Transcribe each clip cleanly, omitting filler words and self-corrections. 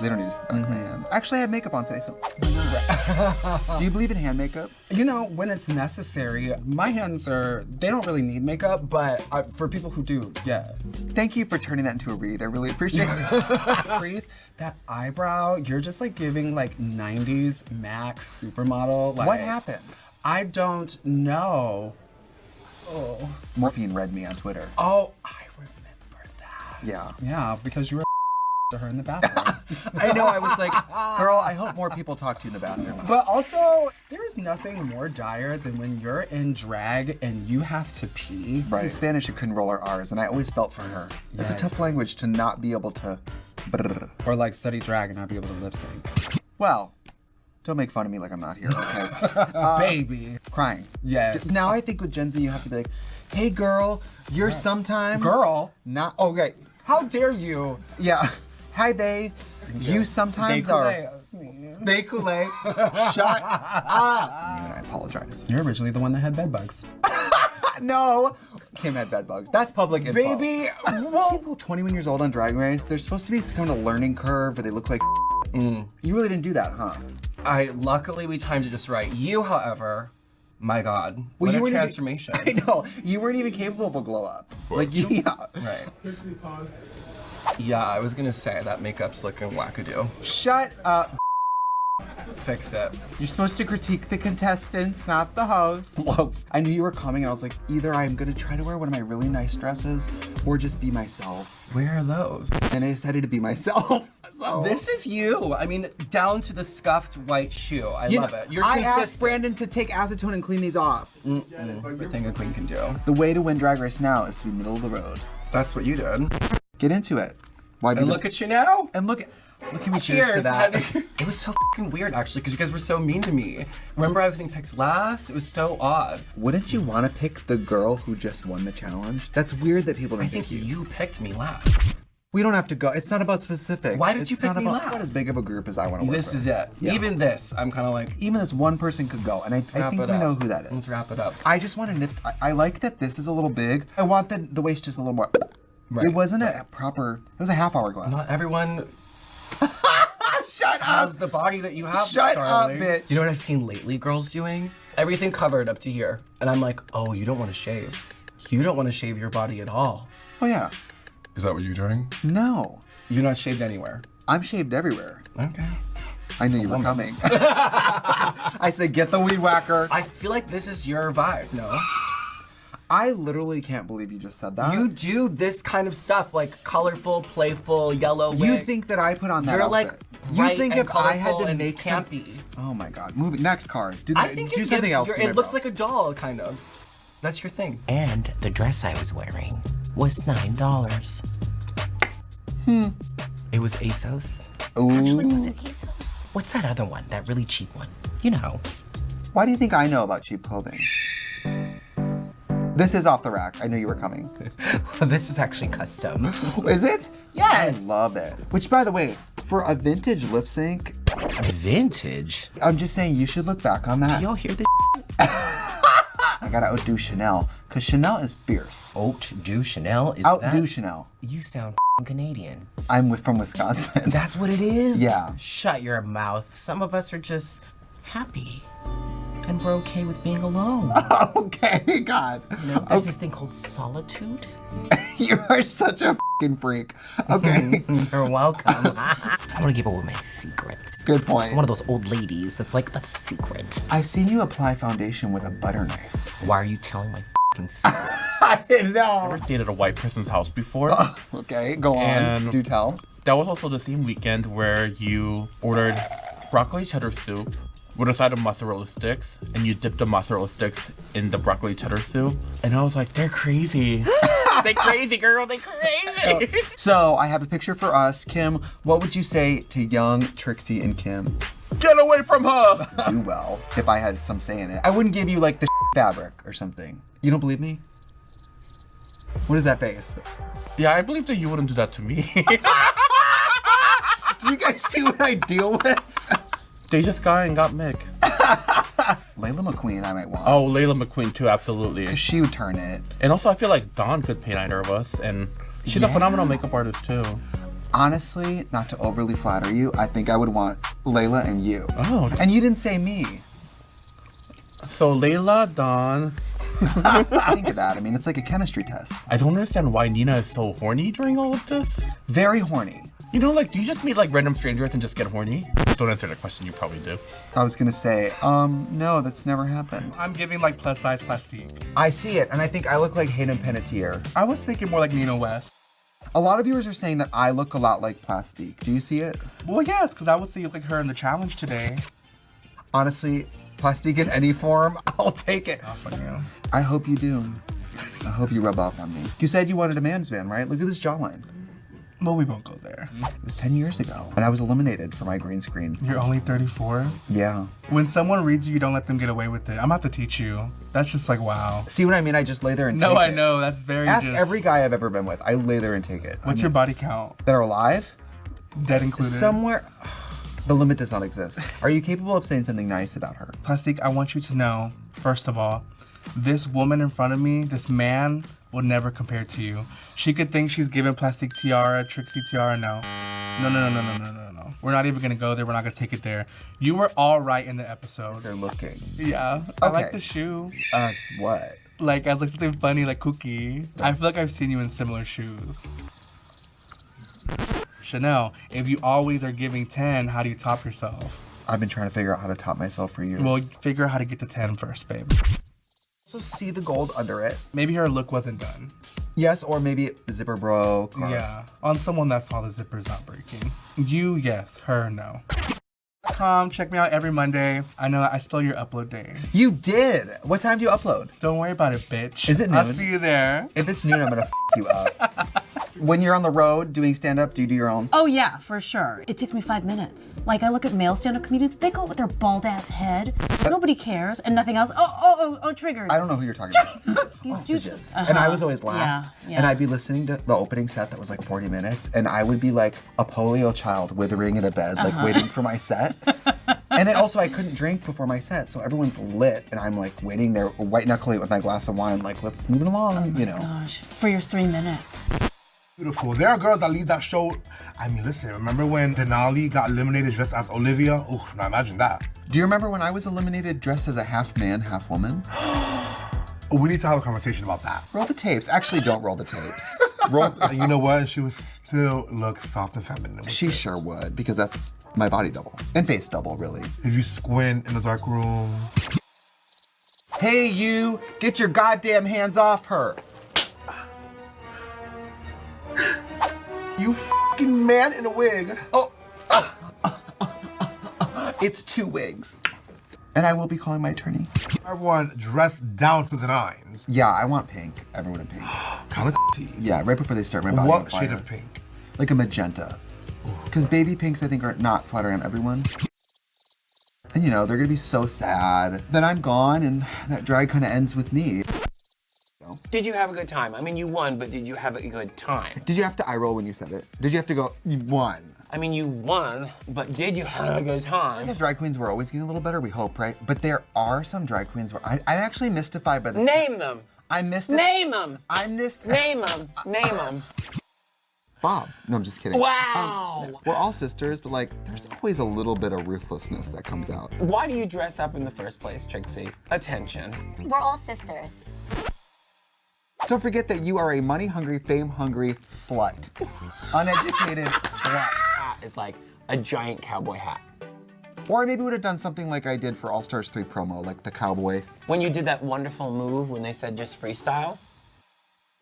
They don't need to see the back of my hand. Actually, I had makeup on today, so do you believe in hand makeup? You know, when it's necessary, my hands they don't really need makeup, but for people who do, yeah. Thank you for turning that into a read. I really appreciate it. Crease, that eyebrow, you're just like giving like 90s MAC supermodel. Like, What happened? I don't know. Oh. Morphine read me on Twitter. Oh, I remember that. Yeah. Yeah, because you were to her in the bathroom. I know, I was like, girl, I hope more people talk to you in the bathroom. But also, there is nothing more dire than when you're in drag and you have to pee. Right. In Spanish, you couldn't roll our R's, and I always felt for her. It's a tough language to not be able to brrr. Or like study drag and not be able to lip sync. Well, don't make fun of me like I'm not here, okay? Baby. Crying. Yes. Now I think with Gen Z, you have to be like, hey girl, you're sometimes... Girl? Not, okay. How dare you? Yeah. Hi, they. You sometimes are... They Kool-Aid. Shut up. I apologize. You're originally the one that had bed bugs. No. Kim had bed bugs. That's public info. Baby, People 21 years old on Drag Race, there's supposed to be some kind of learning curve where they look like You really didn't do that, huh? Luckily we timed it just right. You, however, my God, what a transformation. I know. You weren't even capable of a glow up. Like, yeah. Right. Yeah, I was gonna say that makeup's looking wackadoo. Shut up. Fix it. You're supposed to critique the contestants, not the host. Whoa. I knew you were coming and I was like, either I'm gonna try to wear one of my really nice dresses or just be myself. Where are those? And I decided to be myself. So. This is you. I mean, down to the scuffed white shoe. I love it. You're consistent. I asked Brandon to take acetone and clean these off. Everything a queen can do. The way to win Drag Race now is to be middle of the road. That's what you did. Get into it. Why And look at you now. And look at me. Cheers to that. honey. It was so fucking weird, actually, because you guys were so mean to me. Remember I was getting picked last? It was so odd. Wouldn't you want to pick the girl who just won the challenge? That's weird that people don't I think pick you picked me last. We don't have to go. It's not about specifics. Why did you pick me last? Not as big of a group as I want to work This with. is it. Yeah. Even this, I'm kind of like, Even this one person could go, and I think we know who that is. Let's wrap it up. I just want to nip. I like that this is a little big. I want the waist just a little more. Right. It wasn't a proper. It was a half hourglass. Not everyone Shut has the body that you have, Shut darling. up, bitch. You know what I've seen lately girls doing? Everything covered up to here. And I'm like, oh, you don't want to shave. You don't want to shave your body at all. Oh yeah. Is that what you're doing? No. You're not shaved anywhere. I'm shaved everywhere. Okay. I knew you were coming. I said, get the weed whacker. I feel like this is your vibe, no? I literally can't believe you just said that. You do this kind of stuff, like colorful, playful, yellow You wig. think that I put on that You're outfit? like You bright think and if I had colorful to and make campy. Oh my God. Moving next card. I think do something else. it looks like a doll, kind of. That's your thing. And the dress I was wearing was $9. It was ASOS. Ooh. Actually, was it ASOS? What's that other one? That really cheap one? You know. Why do you think I know about cheap clothing? This is off the rack. I knew you were coming. This is actually custom. Is it? Yes. I love it. Which, by the way, for a vintage lip sync, Vintage? I'm just saying you should look back on that. Y'all hear this? I gotta outdo Chanel, because Chanel is fierce. Outdo Chanel? Is Outdo that? Chanel. You sound Canadian. I'm from Wisconsin. That's what it is? Yeah. Shut your mouth. Some of us are just happy. And we're okay with being alone. Okay, God. You know, there's this thing called solitude. You are such a fucking freak. Okay. You're welcome. I want to give away my secrets. Good point. I'm one of those old ladies that's like, that's a secret. I've seen you apply foundation with a butter knife. Why are you telling my secrets? I didn't know. Never stayed at a white person's house before. Okay, go on. And- Do tell. That was also the same weekend where you ordered broccoli cheddar soup with a side of mozzarella sticks, and you dipped the mozzarella sticks in the broccoli cheddar soup. And I was like, they're crazy. They crazy, girl, they crazy. So I have a picture for us. Kim, what would you say to young Trixie and Kim? Get away from her. Do well, if I had some say in it. I wouldn't give you like the fabric or something. You don't believe me? What is that face? Yeah, I believe that you wouldn't do that to me. Do you guys see what I deal with? They just got and got Mick. Layla McQueen I might want. Oh, Layla McQueen too, absolutely. She would turn it. And also I feel like Dawn could paint either of us, and she's a phenomenal makeup artist too. Honestly, not to overly flatter you, I think I would want Layla and you. Oh. And you didn't say me. So Layla, Dawn. Think of that. I mean, it's like a chemistry test. I don't understand why Nina is so horny during all of this. Very horny. You know, like, do you just meet like random strangers and just get horny? Don't answer that question, you probably do. I was gonna say, no, that's never happened. I'm giving like plus size plastique. I see it, and I think I look like Hayden Panettiere. I was thinking more like Nina West. A lot of viewers are saying that I look a lot like Plastique. Do you see it? Well, yes, because I would see you like her in the challenge today. Honestly, Plastique in any form, I'll take it. Off on you. I hope you do. I hope you rub off on me. You said you wanted a man's man, right? Look at this jawline. Well, we won't go there. It was 10 years ago, and I was eliminated for my green screen. You're only 34? Yeah. When someone reads you don't let them get away with it. I'm gonna have to teach you. That's just like, wow. See what I mean? I just lay there and take No, it. I know. That's very Ask just... every guy I've ever been with. I lay there and take it. What's your body count? That are alive? Dead included? Somewhere. The limit does not exist. Are you capable of saying something nice about her? Plastique, I want you to know, first of all, this woman in front of me, this man, will never compare to you. She could think she's giving Plastique tiara, Trixie tiara, no. No. We're not even gonna go there, we're not gonna take it there. You were all right in the episode. They're looking. Yeah, I like Okay. the shoe. Us what? Like, as like something funny, like Cookie. I feel like I've seen you in similar shoes. Chanel, if you always are giving 10, how do you top yourself? I've been trying to figure out how to top myself for years. Well, figure out how to get to 10 first, babe. So see the gold under it. Maybe her look wasn't done. Yes, or maybe the zipper broke. Or... Yeah, on someone that saw the zippers not breaking. You, yes. Her, no. Come check me out every Monday. I know I stole your upload day. You did. What time do you upload? Don't worry about it, bitch. Is it I'll noon? see you there. If it's noon, I'm gonna you up. When you're on the road doing stand-up, do you do your own? Oh yeah, for sure. It takes me 5 minutes. Like I look at male stand-up comedians, they go with their bald ass head. Nobody cares and nothing else. Oh, triggered. I don't know who you're talking about. These dudes- Hostages. And I was always last. Yeah. And I'd be listening to the opening set that was like 40 minutes, and I would be like a polio child withering in a bed, like waiting for my set. And then also I couldn't drink before my set, so everyone's lit, and I'm like waiting there, white knuckling with my glass of wine, like let's move it along, you know. Gosh, for your 3 minutes. Beautiful. There are girls that lead that show. I mean, listen, remember when Denali got eliminated dressed as Olivia? Oh, now imagine that. Do you remember when I was eliminated dressed as a half man, half woman? We need to have a conversation about that. Roll the tapes. Actually, don't roll the tapes. Roll, you know what? She would still look soft and feminine. She sure would, because that's my body double. And face double, really. If you squint in the dark room. Hey, you! Get your goddamn hands off her! You fucking man in a wig. Oh! It's 2 wigs. And I will be calling my attorney. Everyone dressed down to the nines. Yeah, I want pink. Everyone in pink. Kind of Yeah, right before they start my body on What fire. shade of pink? Like a magenta. Because baby pinks, I think, are not flattering on everyone. And you know, they're gonna be so sad. Then I'm gone, and that drag kind of ends with me. Did you have a good time? I mean, you won, but did you have a good time? Did you have to eye roll when you said it? Did you have to go, you won? I mean, you won, but did you have a good time? Because drag queens were always getting a little better, we hope, right? But there are some drag queens where I'm actually mystified by the— Name them. I'm mystified. Name them. I'm mystified. Name them. Name them. Bob. No, I'm just kidding. Wow. We're all sisters, but like, there's always a little bit of ruthlessness that comes out. Why do you dress up in the first place, Trixie? Attention. We're all sisters. Don't forget that you are a money-hungry, fame-hungry slut. Uneducated slut. Hat is like a giant cowboy hat. Or maybe would have done something like I did for All Stars 3 promo, like the cowboy. When you did that wonderful move when they said just freestyle.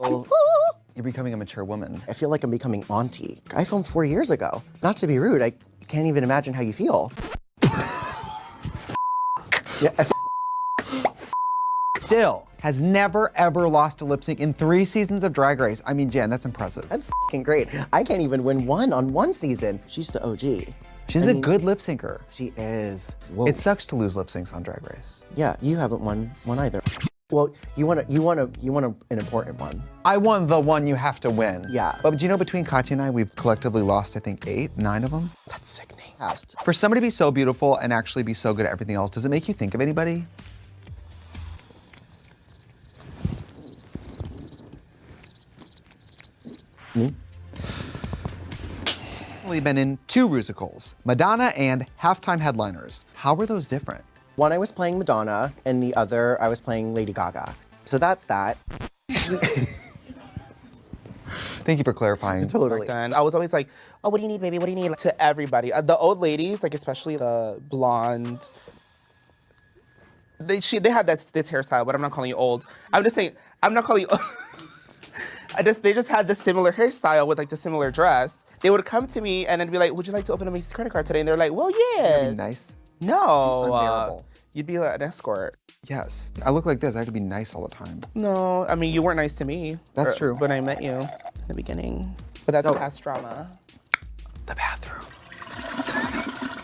You're becoming a mature woman. I feel like I'm becoming auntie. I filmed 4 years ago. Not to be rude, I can't even imagine how you feel. Yeah. Still has never ever lost a lip sync in 3 seasons of Drag Race. I mean, Jen, that's impressive. That's f***ing great. I can't even win one on one season. She's the OG. She's a good lip syncer. She is. Whoa. It sucks to lose lip syncs on Drag Race. Yeah, you haven't won one either. Well, you want an important one. I won the one you have to win. Yeah. But do you know between Katya and I, we've collectively lost, I think, 8, 9 of them? That's sickening. Fast. For somebody to be so beautiful and actually be so good at everything else, does it make you think of anybody? Me? Only been in 2 musicals, Madonna and Halftime Headliners. How were those different? One I was playing Madonna, and the other I was playing Lady Gaga. So that's that. Thank you for clarifying. Totally. And I was always like, oh, what do you need, baby? What do you need? To everybody. The old ladies, like especially the blonde, they had this hairstyle, but I'm not calling you old. I'm just saying, I'm not calling you they just had this similar hairstyle with like the similar dress. They would come to me and then be like, would you like to open a Macy's credit card today? And they're like, well, yes. That'd be nice. No. Unbearable. You'd be like an escort. Yes. I look like this. I have to be nice all the time. No, I mean, you weren't nice to me. That's true. When I met you in the beginning. But that's a past drama. The bathroom.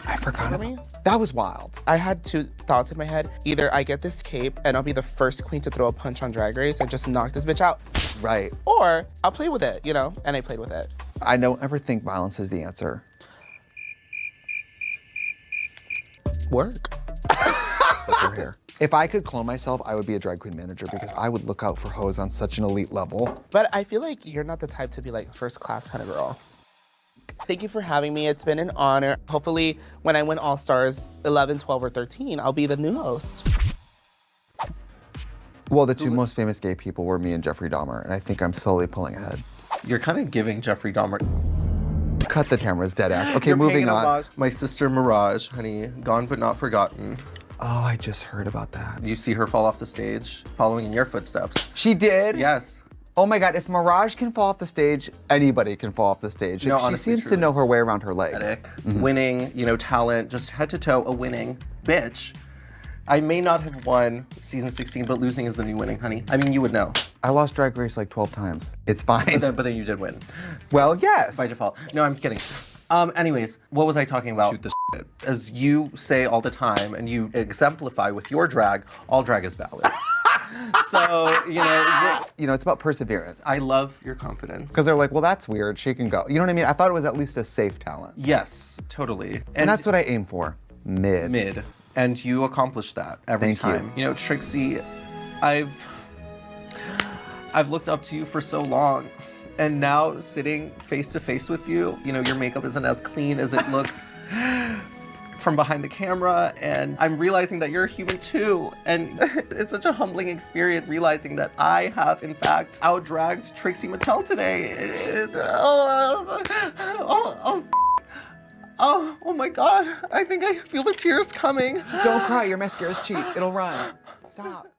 I forgot Remember me? about that. Was wild. I had 2 thoughts in my head. Either I get this cape and I'll be the first queen to throw a punch on Drag Race and just knock this bitch out. Right. Or I'll play with it, you know? And I played with it. I don't ever think violence is the answer. Work. With your hair. If I could clone myself, I would be a drag queen manager because I would look out for hoes on such an elite level. But I feel like you're not the type to be like first class kind of girl. Thank you for having me. It's been an honor. Hopefully when I win All Stars 11, 12, or 13, I'll be the new host. Well, the 2 most famous gay people were me and Jeffrey Dahmer, and I think I'm slowly pulling ahead. You're kind of giving Jeffrey Dahmer. Cut the cameras, dead ass. Okay, You're moving paying on. homage. My sister Mirage, honey, gone but not forgotten. Oh, I just heard about that. You see her fall off the stage, following in your footsteps. She did? Yes. Oh my God, if Mirage can fall off the stage, anybody can fall off the stage. No, She honestly, seems to truly. know her way around her leg. Winning, talent, just head to toe, a winning bitch. I may not have won season 16, but losing is the new winning, honey. I mean, you would know. I lost Drag Race like 12 times. It's fine. But then you did win. Well, yes. By default. No, I'm kidding. Anyways, what was I talking about? Shoot the shit. As you say all the time, and you exemplify with your drag, all drag is valid. So, it's about perseverance. I love your confidence. Because they're like, well, that's weird. She can go. You know what I mean? I thought it was at least a safe talent. Yes, totally. And that's what I aim for. Mid. And you accomplish that every Thank time. You know, Trixie, I've looked up to you for so long. And now sitting face to face with you, your makeup isn't as clean as it looks from behind the camera. And I'm realizing that you're a human too. And it's such a humbling experience realizing that I have, in fact, out-dragged Trixie Mattel today. Oh my God. I think I feel the tears coming. Don't cry, your mascara's cheap. It'll run. Stop.